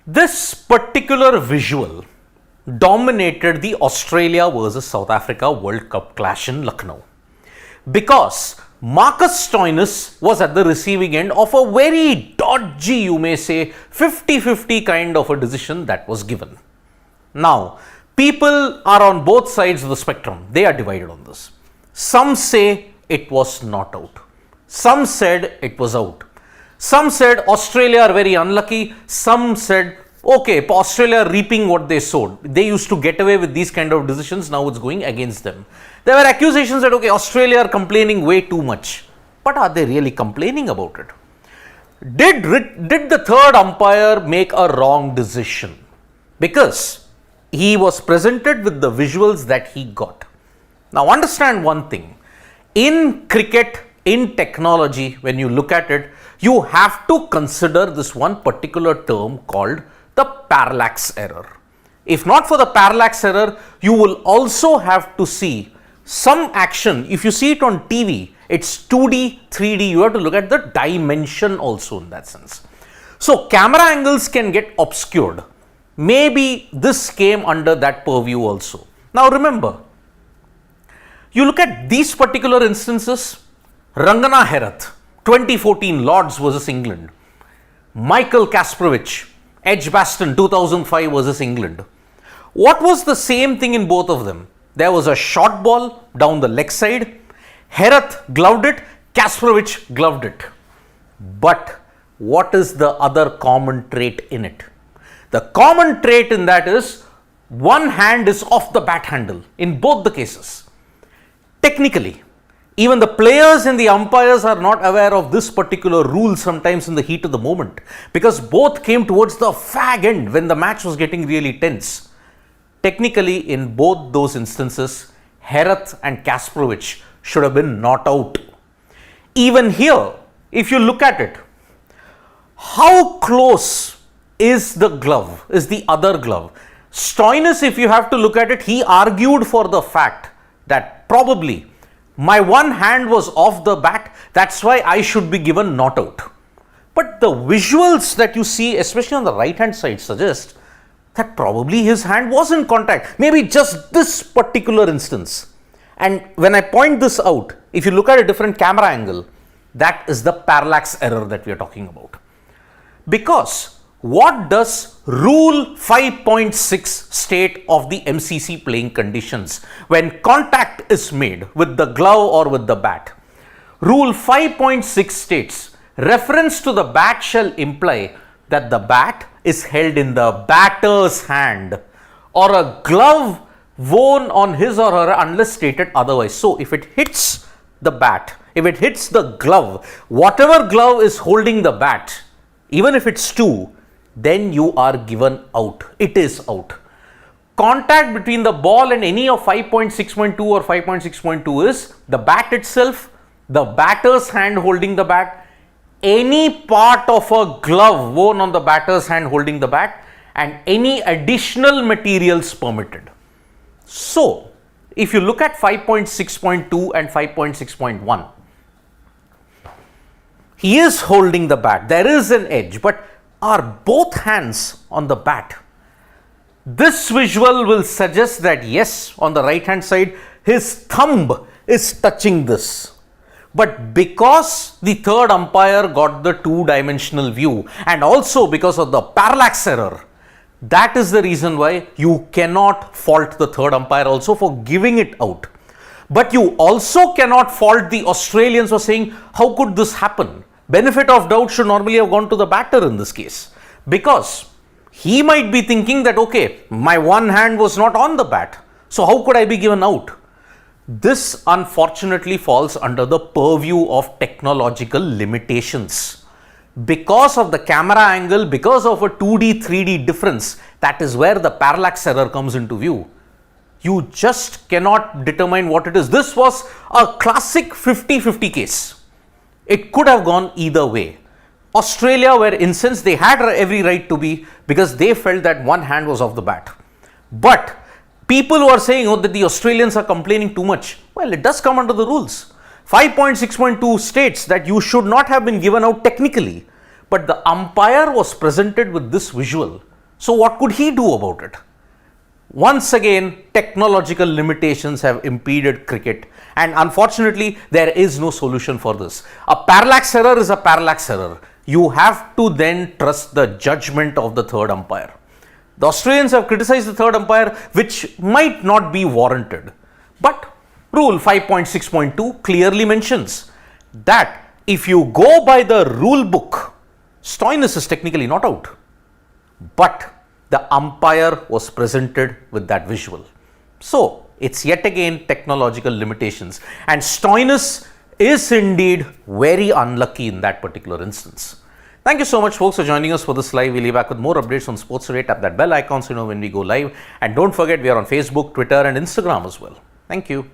This particular visual dominated the Australia versus South Africa World Cup clash in Lucknow because Marcus Stoinis was at the receiving end of a very dodgy, you may say, 50-50 kind of a decision that was given. Now, people are on both sides of the spectrum. They are divided on this. Some say it was not out. Some said it was out. Some said Australia are very unlucky. Some said, okay, Australia are reaping what they sowed. They used to get away with these kind of decisions. Now it's going against them. There were accusations that, okay, Australia are complaining way too much. But are they really complaining about it? Did the third umpire make a wrong decision? Because he was presented with the visuals that he got. Now understand one thing. In cricket, in technology, when you look at it, you have to consider this one particular term called the parallax error. If not for the parallax error, you will also have to see some action. If you see it on TV, it's 2D, 3D, you have to look at the dimension also in that sense. So camera angles can get obscured. Maybe this came under that purview also. Now remember, you look at these particular instances, Rangana Herath, 2014 Lords versus England, Michael Kasparov, Edgbaston 2005 versus England. What was the same thing in both of them? There was a short ball down the leg side, Herath gloved it, Kasparov gloved it. But what is the other common trait in it? The common trait in that is one hand is off the bat handle in both the cases. Technically, even the players and the umpires are not aware of this particular rule sometimes in the heat of the moment because both came towards the fag end when the match was getting really tense. Technically, in both those instances, Herath and Kasparov should have been not out. Even here, if you look at it, how close is the glove, is the other glove? Stoinis, if you have to look at it, he argued for the fact that probably my one hand was off the bat, that's why I should be given not out. But the visuals that you see, especially on the right hand side, suggest that probably his hand was in contact, maybe just this particular instance. And when I point this out, if you look at a different camera angle, that is the parallax error that we are talking about. Because what does Rule 5.6 state of the MCC playing conditions when contact is made with the glove or with the bat? Rule 5.6 states, reference to the bat shall imply that the bat is held in the batter's hand or a glove worn on his or her unless stated otherwise. So if it hits the bat, if it hits the glove, whatever glove is holding the bat, even if it's two, then you are given out. It is out. Contact between the ball and any of 5.6.2 or 5.6.2 is the bat itself, the batter's hand holding the bat, any part of a glove worn on the batter's hand holding the bat, and any additional materials permitted. So, if you look at 5.6.2 and 5.6.1, he is holding the bat. There is an edge, but are both hands on the bat? This visual will suggest that yes, on the right hand side, his thumb is touching this. But because the third umpire got the two-dimensional view and also because of the parallax error, that is the reason why you cannot fault the third umpire also for giving it out. But you also cannot fault the Australians for saying, how could this happen? Benefit of doubt should normally have gone to the batter in this case, because he might be thinking that, okay, my one hand was not on the bat, so how could I be given out? This unfortunately falls under the purview of technological limitations. Because of the camera angle, because of a 2D, 3D difference, that is where the parallax error comes into view. You just cannot determine what it is. This was a classic 50-50 case. It could have gone either way. Australia were incensed, they had every right to be, because they felt that one hand was off the bat. But people who are saying, oh, that the Australians are complaining too much, well, it does come under the rules. 5.6.2 states that you should not have been given out technically, but the umpire was presented with this visual. So what could he do about it? Once again, technological limitations have impeded cricket, and unfortunately, there is no solution for this. A parallax error is a parallax error. You have to then trust the judgment of the third umpire. The Australians have criticized the third umpire, which might not be warranted. But Rule 5.6.2 clearly mentions that if you go by the rule book, Stoinis is technically not out. But the umpire was presented with that visual. So, it's yet again technological limitations, and Stoinis is indeed very unlucky in that particular instance. Thank you so much, folks, for joining us for this live. We'll be back with more updates on sports today. Tap that bell icon so you know when we go live, and don't forget we are on Facebook, Twitter and Instagram as well. Thank you.